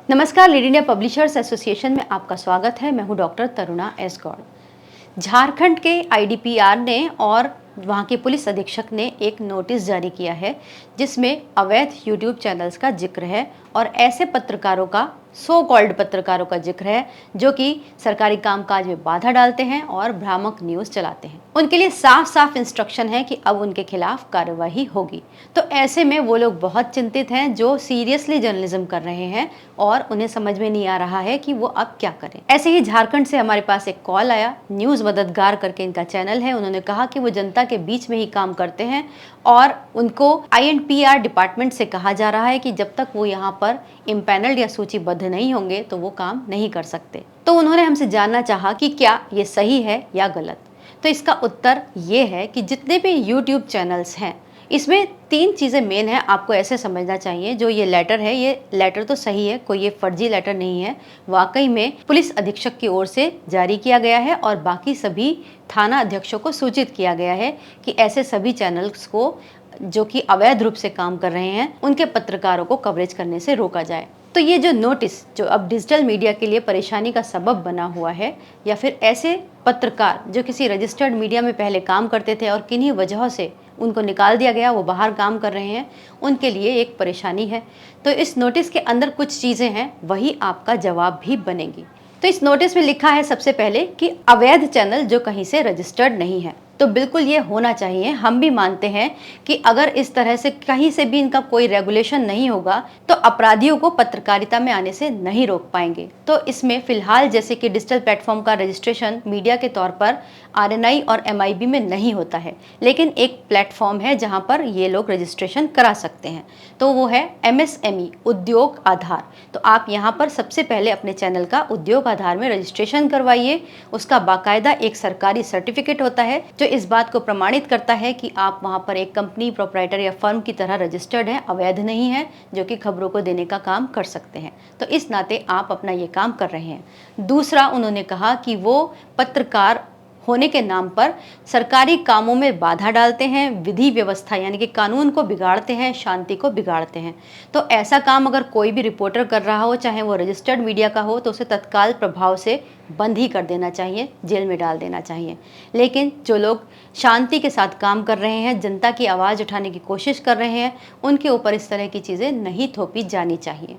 नमस्कार, lead India publishers association में आपका स्वागत है। मैं हूं डॉक्टर तरुणा एस गौड़। झारखंड के आईडीपीआर ने और वहां के पुलिस अधीक्षक ने एक नोटिस जारी किया है जिसमें अवैध यूट्यूब चैनल्स का जिक्र है और ऐसे पत्रकारों का, सो कॉल्ड पत्रकारों का जिक्र है जो कि सरकारी कामकाज में बाधा डालते हैं और भ्रामक न्यूज चलाते हैं। उनके लिए साफ साफ इंस्ट्रक्शन है कि अब उनके खिलाफ कार्रवाई होगी। तो ऐसे में वो लोग बहुत चिंतित हैं जो सीरियसली जर्नलिज्म कर रहे हैं और उन्हें समझ में नहीं आ रहा है कि वो अब क्या करें। ऐसे ही झारखंड से हमारे पास एक कॉल आया। न्यूज मददगार करके इनका चैनल है। उन्होंने कहा कि वो जनता के बीच में ही काम करते हैं और उनको INPR डिपार्टमेंट से कहा जा रहा है कि जब तक वो यहाँ पर इम्पैनल्ड या सूचीबद्ध नहीं होंगे तो वो काम नहीं कर सकते। तो उन्होंने हमसे जानना चाहा कि क्या ये सही है या गलत। तो इसका उत्तर ये है कि जितने भी यूट्यूब चैनल्स हैं इसमें 3 चीज़ें मेन है। आपको ऐसे समझना चाहिए, जो ये लेटर है, ये लेटर तो सही है, कोई ये फर्जी लेटर नहीं है। वाकई में पुलिस अधीक्षक की ओर से जारी किया गया है और बाकी सभी थाना अध्यक्षों को सूचित किया गया है कि ऐसे सभी चैनल्स को जो कि अवैध रूप से काम कर रहे हैं उनके पत्रकारों को कवरेज करने से रोका जाए। तो ये जो नोटिस जो अब डिजिटल मीडिया के लिए परेशानी का सबब बना हुआ है, या फिर ऐसे पत्रकार जो किसी रजिस्टर्ड मीडिया में पहले काम करते थे और किन्हीं वजहों से उनको निकाल दिया गया, वो बाहर काम कर रहे हैं, उनके लिए एक परेशानी है। तो इस नोटिस के अंदर कुछ चीज़ें हैं, वही आपका जवाब भी बनेगी। तो इस नोटिस में लिखा है सबसे पहले कि अवैध चैनल जो कहीं से रजिस्टर्ड नहीं है। तो बिल्कुल ये होना चाहिए। हम भी मानते हैं कि अगर इस तरह से कहीं से भी इनका कोई रेगुलेशन नहीं होगा तो अपराधियों को पत्रकारिता में आने से नहीं रोक पाएंगे। तो इसमें फिलहाल जैसे कि डिजिटल प्लेटफॉर्म का रजिस्ट्रेशन मीडिया के तौर पर RNI और MIB में नहीं होता है, लेकिन एक प्लेटफॉर्म है जहां पर ये लोग रजिस्ट्रेशन करा सकते हैं। तो वो है MSME, उद्योग आधार। तो आप यहाँ पर सबसे पहले अपने चैनल का उद्योग आधार में रजिस्ट्रेशन करवाइए। उसका बाकायदा एक सरकारी सर्टिफिकेट होता है जो इस बात को प्रमाणित करता है कि आप वहां पर एक कंपनी, प्रोप्राइटर या फर्म की तरह रजिस्टर्ड हैं, अवैध नहीं है, जो कि खबरों को देने का काम कर सकते हैं। तो इस नाते आप अपना ये काम कर रहे हैं। दूसरा, उन्होंने कहा कि वो पत्रकार होने के नाम पर सरकारी कामों में बाधा डालते हैं, विधि व्यवस्था यानी कि कानून को बिगाड़ते हैं, शांति को बिगाड़ते हैं। तो ऐसा काम अगर कोई भी रिपोर्टर कर रहा हो, चाहे वो रजिस्टर्ड मीडिया का हो, तो उसे तत्काल प्रभाव से बंद ही कर देना चाहिए, जेल में डाल देना चाहिए। लेकिन जो लोग शांति के साथ काम कर रहे हैं, जनता की आवाज़ उठाने की कोशिश कर रहे हैं, उनके ऊपर इस तरह की चीज़ें नहीं थोपी जानी चाहिए।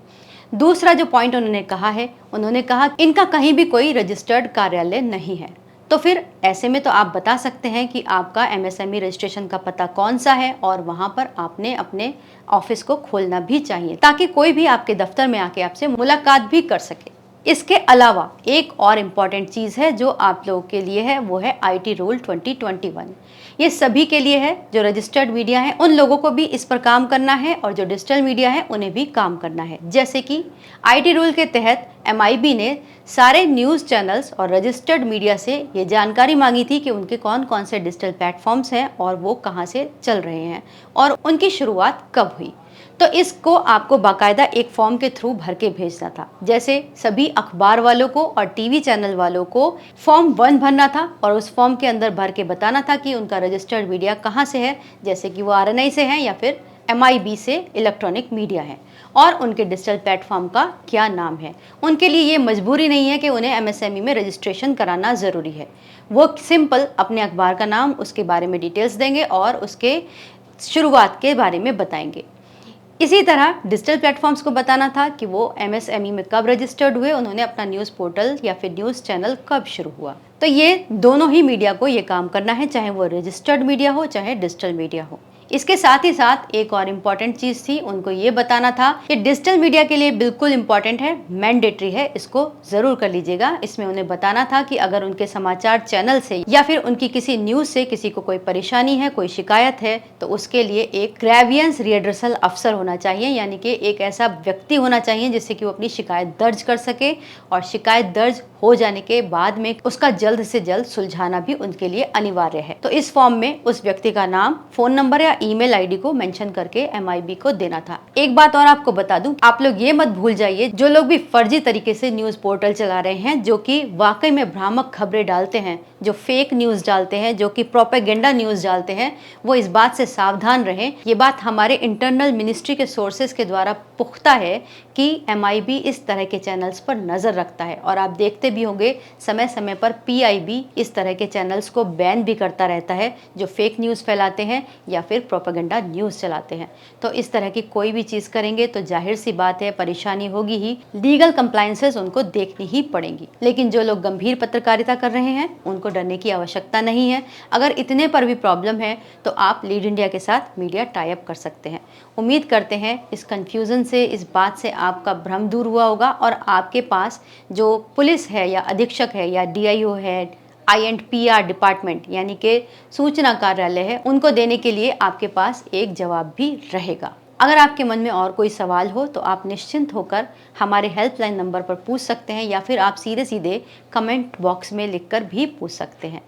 दूसरा जो पॉइंट उन्होंने कहा है, उन्होंने कहा इनका कहीं भी कोई रजिस्टर्ड कार्यालय नहीं है। तो फिर ऐसे में तो आप बता सकते हैं कि आपका MSME रजिस्ट्रेशन का पता कौन सा है और वहां पर आपने अपने ऑफिस को खोलना भी चाहिए ताकि कोई भी आपके दफ्तर में आके आपसे मुलाकात भी कर सके। इसके अलावा एक और इम्पॉर्टेंट चीज़ है जो आप लोगों के लिए है, वो है IT रूल 2021। ये सभी के लिए है, जो रजिस्टर्ड मीडिया है उन लोगों को भी इस पर काम करना है और जो डिजिटल मीडिया है उन्हें भी काम करना है। जैसे कि IT रूल के तहत MIB ने सारे न्यूज़ चैनल्स और रजिस्टर्ड मीडिया से ये जानकारी मांगी थी कि उनके कौन कौन से डिजिटल प्लेटफॉर्म्स हैं और वो कहाँ से चल रहे हैं और उनकी शुरुआत कब हुई। तो इसको आपको बाकायदा एक फॉर्म के थ्रू भर के भेजना था। जैसे सभी अखबार वालों को और TV चैनल वालों को फॉर्म 1 भरना था और उस फॉर्म के अंदर भर के बताना था कि उनका रजिस्टर्ड मीडिया कहाँ से है, जैसे कि वो RNI से है या फिर MIB से इलेक्ट्रॉनिक मीडिया है, और उनके डिजिटल प्लेटफॉर्म का क्या नाम है। उनके लिए ये मजबूरी नहीं है कि उन्हें MSME में रजिस्ट्रेशन कराना ज़रूरी है। वो सिंपल अपने अखबार का नाम, उसके बारे में डिटेल्स देंगे और उसके शुरुआत के बारे में बताएंगे। इसी तरह डिजिटल प्लेटफॉर्म्स को बताना था कि वो MSME में कब रजिस्टर्ड हुए, उन्होंने अपना न्यूज़ पोर्टल या फिर न्यूज़ चैनल कब शुरू हुआ। तो ये दोनों ही मीडिया को ये काम करना है, चाहे वो रजिस्टर्ड मीडिया हो चाहे डिजिटल मीडिया हो। इसके साथ ही साथ एक और इम्पॉर्टेंट चीज़ थी, उनको ये बताना था कि डिजिटल मीडिया के लिए बिल्कुल इम्पॉर्टेंट है, मैंडेटरी है, इसको ज़रूर कर लीजिएगा। इसमें उन्हें बताना था कि अगर उनके समाचार चैनल से या फिर उनकी किसी न्यूज़ से किसी को कोई परेशानी है, कोई शिकायत है, तो उसके लिए एक ग्रेवियंस रिड्रेसल अफसर होना चाहिए, यानी कि एक ऐसा व्यक्ति होना चाहिए जिससे कि वो अपनी शिकायत दर्ज कर सके और शिकायत दर्ज हो जाने के बाद में उसका जल्द से जल्द सुलझाना भी उनके लिए अनिवार्य है। तो इस फॉर्म में उस व्यक्ति का नाम, फ़ोन नंबर या या ईमेल आईडी को मेंशन करके MIB को देना था। एक बात और आपको बता दूं, आप लोग ये मत भूल जाइए, जो लोग भी फर्जी तरीके से न्यूज़ पोर्टल चला रहे हैं, जो कि वाकई में भ्रामक खबरें डालते हैं, जो फेक न्यूज़ डालते हैं, जो कि प्रोपेगेंडा न्यूज़ डालते हैं, वो इस बात से सावधान रहें। ये बात हमारे इंटरनल मिनिस्ट्री के सोर्सेज के द्वारा पुख्ता है कि MIB इस तरह के चैनल्स पर नज़र रखता है और आप देखते भी होंगे समय समय पर PIB इस तरह के चैनल्स को बैन भी करता रहता है, जो फेक न्यूज़ फैलाते हैं या फिर प्रोपेगेंडा न्यूज़ चलाते हैं। तो इस तरह की कोई भी चीज़ करेंगे तो जाहिर सी बात है परेशानी होगी ही, लीगल कंप्लायंसेस उनको देखनी ही पड़ेंगी। लेकिन जो लोग गंभीर पत्रकारिता कर रहे हैं उनको डरने की आवश्यकता नहीं है। अगर इतने पर भी प्रॉब्लम है तो आप लीड इंडिया के साथ मीडिया टाई अप कर सकते हैं। उम्मीद करते हैं इस कंफ्यूजन से, इस बात से आपका भ्रम दूर हुआ होगा और आपके पास जो पुलिस है या अधीक्षक है या DIO है, INPR डिपार्टमेंट यानी कि सूचना कार्यालय है, उनको देने के लिए आपके पास एक जवाब भी रहेगा। अगर आपके मन में और कोई सवाल हो तो आप निश्चिंत होकर हमारे हेल्पलाइन नंबर पर पूछ सकते हैं या फिर आप सीधे सीधे कमेंट बॉक्स में लिखकर भी पूछ सकते हैं।